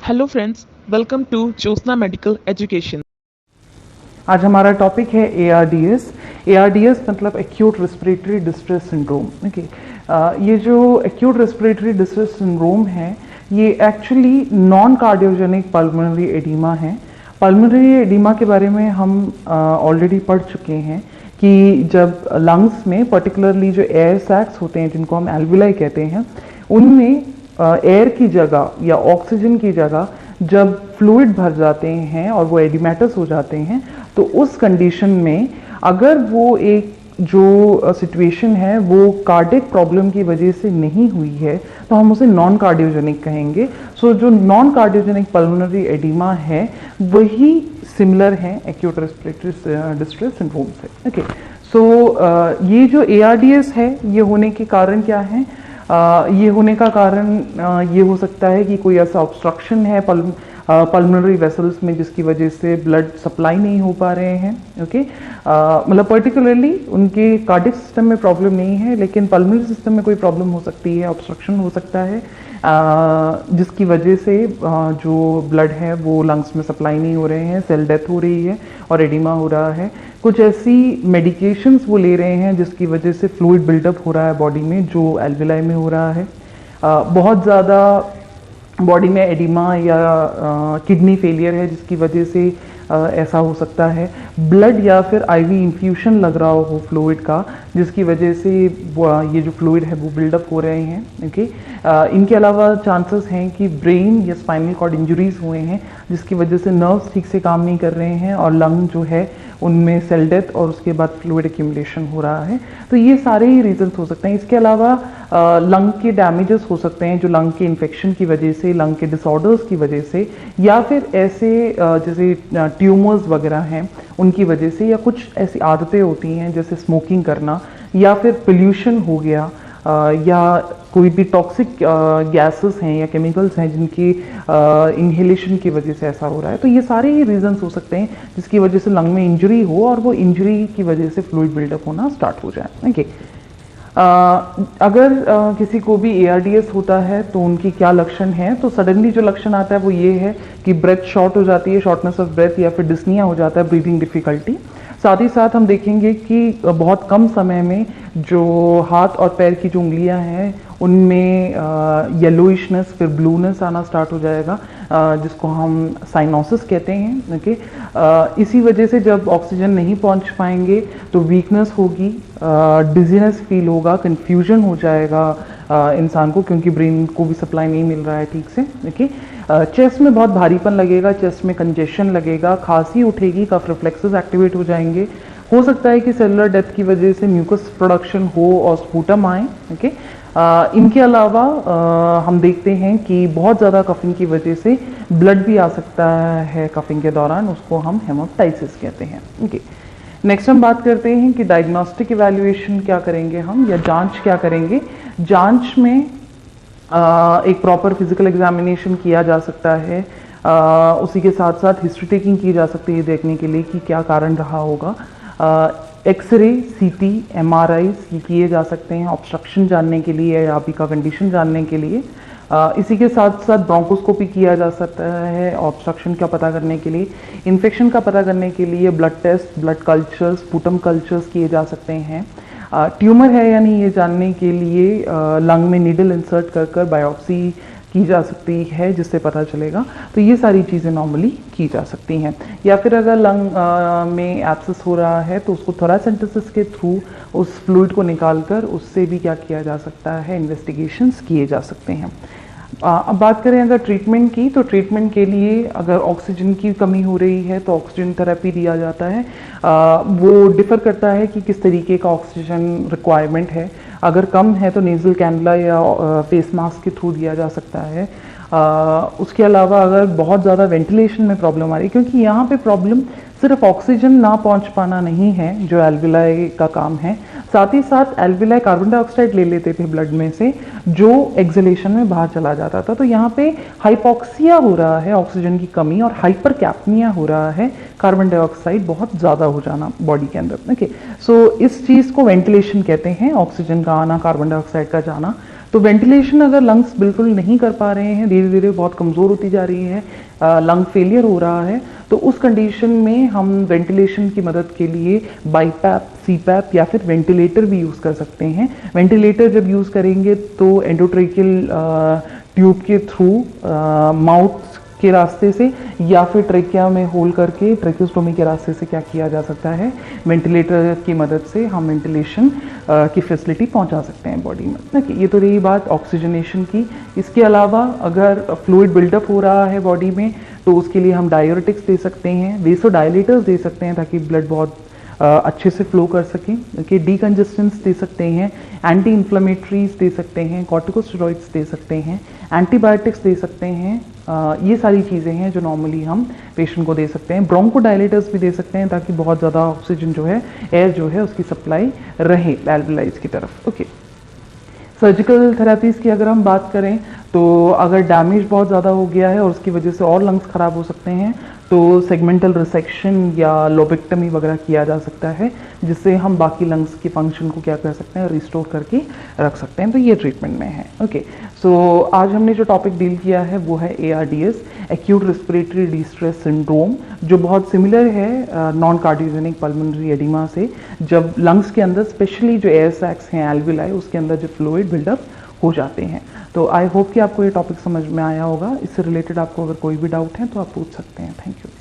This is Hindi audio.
Hello friends, welcome to Jyotsna medical education. आज हमारा टॉपिक है ARDS। ARDS मतलब acute respiratory distress syndrome. Okay, ये जो एक्यूट रेस्पिरेटरी डिस्ट्रेस सिंड्रोम है ये actually non cardiogenic pulmonary oedema है। पल्मोनरी एडिमा के बारे में हम ऑलरेडी पढ़ चुके हैं कि जब लंग्स में पर्टिकुलरली जो एयर सैक्स होते हैं जिनको हम एल्विलाई कहते हैं उनमें एयर की जगह या ऑक्सीजन की जगह जब फ्लूइड भर जाते हैं और वो एडिमेटस हो जाते हैं तो उस कंडीशन में अगर वो एक जो सिचुएशन है वो कार्डियक प्रॉब्लम की वजह से नहीं हुई है तो हम उसे नॉन कार्डियोजेनिक कहेंगे। सो जो नॉन कार्डियोजेनिक पल्मोनरी एडिमा है वही सिमिलर है एक्यूट रेस्पिरेटरी डिस्ट्रेस सिंड्रोम से। ओके, सो ये जो ARDS है ये होने के कारण क्या है? ये होने का कारण ये हो सकता है कि कोई ऐसा ऑब्स्ट्रक्शन है पल्मोनरी वेसल्स में जिसकी वजह से ब्लड सप्लाई नहीं हो पा रहे हैं। ओके, मतलब पर्टिकुलरली उनके कार्डियक सिस्टम में प्रॉब्लम नहीं है लेकिन पल्मोनरी सिस्टम में कोई प्रॉब्लम हो सकती है, ऑब्स्ट्रक्शन हो सकता है जिसकी वजह से जो ब्लड है वो लंग्स में सप्लाई नहीं हो रहे हैं, सेल डेथ हो रही है और एडिमा हो रहा है। कुछ ऐसी मेडिकेशंस वो ले रहे हैं जिसकी वजह से फ्लूइड बिल्डअप हो रहा है बॉडी में जो एल्विलाई में हो रहा है। बहुत ज़्यादा बॉडी में एडिमा या किडनी फेलियर है जिसकी वजह से ऐसा हो सकता है। ब्लड या फिर IV इन्फ्यूशन लग रहा हो फ्लूइड का जिसकी वजह से ये जो फ्लूइड है वो बिल्डअप हो रहे हैं। ओके, इनके अलावा चांसेस हैं कि ब्रेन या स्पाइनल कॉर्ड इंजरीज हुए हैं जिसकी वजह से नर्व्स ठीक से काम नहीं कर रहे हैं और लंग जो है उनमें सेल डेथ और उसके बाद फ्लूइड एक्यूमुलेशन हो रहा है। तो ये सारे ही रीजंस हो सकते हैं। इसके अलावा लंग के डैमेजेस हो सकते हैं जो लंग के इन्फेक्शन की वजह से, लंग के डिसऑर्डर्स की वजह से या फिर ऐसे जैसे ट्यूमर्स वगैरह हैं उनकी वजह से, या कुछ ऐसी आदतें होती हैं जैसे स्मोकिंग करना या फिर पोल्यूशन हो गया या कोई भी टॉक्सिक गैसेस हैं या केमिकल्स हैं जिनकी इन्हेलेशन की वजह से ऐसा हो रहा है। तो ये सारे ही रीजंस हो सकते हैं जिसकी वजह से लंग में इंजरी हो और वो इंजरी की वजह से फ्लूइड बिल्डअप होना स्टार्ट हो जाए। ओके, अगर किसी को भी ARDS होता है तो उनकी क्या लक्षण है? तो सडनली जो लक्षण आता है वो ये है कि ब्रेथ शॉर्ट हो जाती है, शॉर्टनेस ऑफ ब्रेथ, या फिर डिस्निया हो जाता है, ब्रीदिंग डिफिकल्टी। साथ ही साथ हम देखेंगे कि बहुत कम समय में जो हाथ और पैर की जो उंगलियां हैं उनमें येलोइशनेस फिर ब्लूनेस आना स्टार्ट हो जाएगा जिसको हम साइनोसिस कहते हैं। ओके, इसी वजह से जब ऑक्सीजन नहीं पहुंच पाएंगे तो वीकनेस होगी, डिजीनेस फील होगा, कंफ्यूजन हो जाएगा इंसान को क्योंकि ब्रेन को भी सप्लाई नहीं मिल रहा है ठीक से। ओके, चेस्ट में बहुत भारीपन लगेगा, चेस्ट में कंजेशन लगेगा, खांसी उठेगी, कफ रिफ्लेक्सेस एक्टिवेट हो जाएंगे। हो सकता है कि सेलुलर डेथ की वजह से म्यूकस प्रोडक्शन हो और स्पूटम आए। ओके, इनके अलावा हम देखते हैं कि बहुत ज़्यादा कफिंग की वजह से ब्लड भी आ सकता है कफिंग के दौरान, उसको हम हेमोप्टाइसिस कहते हैं। ओके, नेक्स्ट हम बात करते हैं कि डायग्नोस्टिक इवैल्यूएशन क्या करेंगे हम, या जांच क्या करेंगे। जांच में एक प्रॉपर फिजिकल एग्जामिनेशन किया जा सकता है, उसी के साथ साथ हिस्ट्री टेकिंग की जा सकती है देखने के लिए कि क्या कारण रहा होगा। एक्सरे, CT, MRIs ये किए जा सकते हैं ऑब्स्ट्रक्शन जानने के लिए या आपकी का कंडीशन जानने के लिए। इसी के साथ साथ ब्रोंकोस्कोपी किया जा सकता है ऑब्स्ट्रक्शन का पता करने के लिए। इन्फेक्शन का पता करने के लिए blood test, blood cultures, sputum cultures किए जा सकते हैं। ट्यूमर है या नहीं ये जानने के लिए लंग में नीडल इंसर्ट कर कर बायोप्सी की जा सकती है जिससे पता चलेगा। तो ये सारी चीज़ें नॉर्मली की जा सकती हैं। या फिर अगर लंग में एब्सेस हो रहा है तो उसको थोरासेंटेसिस के थ्रू उस फ्लूइड को निकालकर उससे भी क्या किया जा सकता है, इन्वेस्टिगेशंस किए जा सकते हैं। अब बात करें अगर ट्रीटमेंट की, तो ट्रीटमेंट के लिए अगर ऑक्सीजन की कमी हो रही है तो ऑक्सीजन थेरेपी दिया जाता है। वो डिफ़र करता है कि किस तरीके का ऑक्सीजन रिक्वायरमेंट है। अगर कम है तो नेज़ल कैनुला या फेस मास्क के थ्रू दिया जा सकता है। उसके अलावा अगर बहुत ज़्यादा वेंटिलेशन में प्रॉब्लम आ रही है, क्योंकि यहाँ पे प्रॉब्लम सिर्फ ऑक्सीजन ना पहुँच पाना नहीं है जो एल्विलाई का काम है, साथ ही साथ एल्विलाई कार्बन डाइऑक्साइड ले लेते थे ब्लड में से जो एक्सलेशन में बाहर चला जाता था। तो यहाँ पे हाइपोक्सिया हो रहा है, ऑक्सीजन की कमी, और हाइपर कैप्निया हो रहा है, कार्बन डाइऑक्साइड बहुत ज़्यादा हो जाना बॉडी के अंदर। ओके, सो इस चीज़ को वेंटिलेशन कहते हैं, ऑक्सीजन का आना, कार्बन डाइऑक्साइड का जाना। तो वेंटिलेशन अगर लंग्स बिल्कुल नहीं कर पा रहे हैं, धीरे धीरे बहुत कमज़ोर होती जा रही है, लंग फेलियर हो रहा है, तो उस कंडीशन में हम वेंटिलेशन की मदद के लिए बाईपैप, सीपैप या फिर वेंटिलेटर भी यूज़ कर सकते हैं। वेंटिलेटर जब यूज़ करेंगे तो एंडोट्रेकियल ट्यूब के थ्रू माउथ के रास्ते से या फिर ट्रेकिया में होल करके ट्रेकियोस्टोमी के रास्ते से क्या किया जा सकता है, वेंटिलेटर की मदद से हम वेंटिलेशन की फैसिलिटी पहुंचा सकते हैं बॉडी में। देखिए ये तो रही बात ऑक्सीजनेशन की। इसके अलावा अगर फ्लूइड बिल्डअप हो रहा है बॉडी में तो उसके लिए हम डाययूरेटिक्स दे सकते हैं, वेसोडायलेटर्स दे सकते हैं ताकि ब्लड बहुत अच्छे से फ्लो कर सकें। ओके, डीकंजेस्टेंट्स दे सकते हैं, एंटी इन्फ्लेमेटरीज दे सकते हैं, कॉर्टिकोस्टेरॉइड्स दे सकते हैं, एंटीबायोटिक्स दे सकते हैं। ये सारी चीज़ें हैं जो नॉर्मली हम पेशेंट को दे सकते हैं। ब्रोंकोडायलेटर्स भी दे सकते हैं ताकि बहुत ज़्यादा ऑक्सीजन जो है, एयर जो है उसकी सप्लाई रहे एल्वेलाइज की तरफ। ओके, सर्जिकल थेरेपीज़ की अगर हम बात करें तो अगर डैमेज बहुत ज़्यादा हो गया है और उसकी वजह से और लंग्स ख़राब हो सकते हैं तो सेगमेंटल रिसेक्शन या लोबेक्टमी वगैरह किया जा सकता है, जिससे हम बाकी लंग्स की फंक्शन को क्या कर सकते हैं, रिस्टोर करके रख सकते हैं। तो ये ट्रीटमेंट में है। ओके, सो आज हमने जो टॉपिक डील किया है वो है ARDS, acute respiratory distress syndrome, जो बहुत सिमिलर है नॉन कार्डियोजेनिक पल्मोनरी एडिमा से, जब लंग्स के अंदर स्पेशली जो एयर सैक्स हैं एल्विलाई उसके अंदर जो फ्लूइड बिल्डअप हो जाते हैं। तो आई होप कि आपको ये टॉपिक समझ में आया होगा। इससे रिलेटेड आपको अगर कोई भी डाउट है तो आप पूछ सकते हैं। Thank you.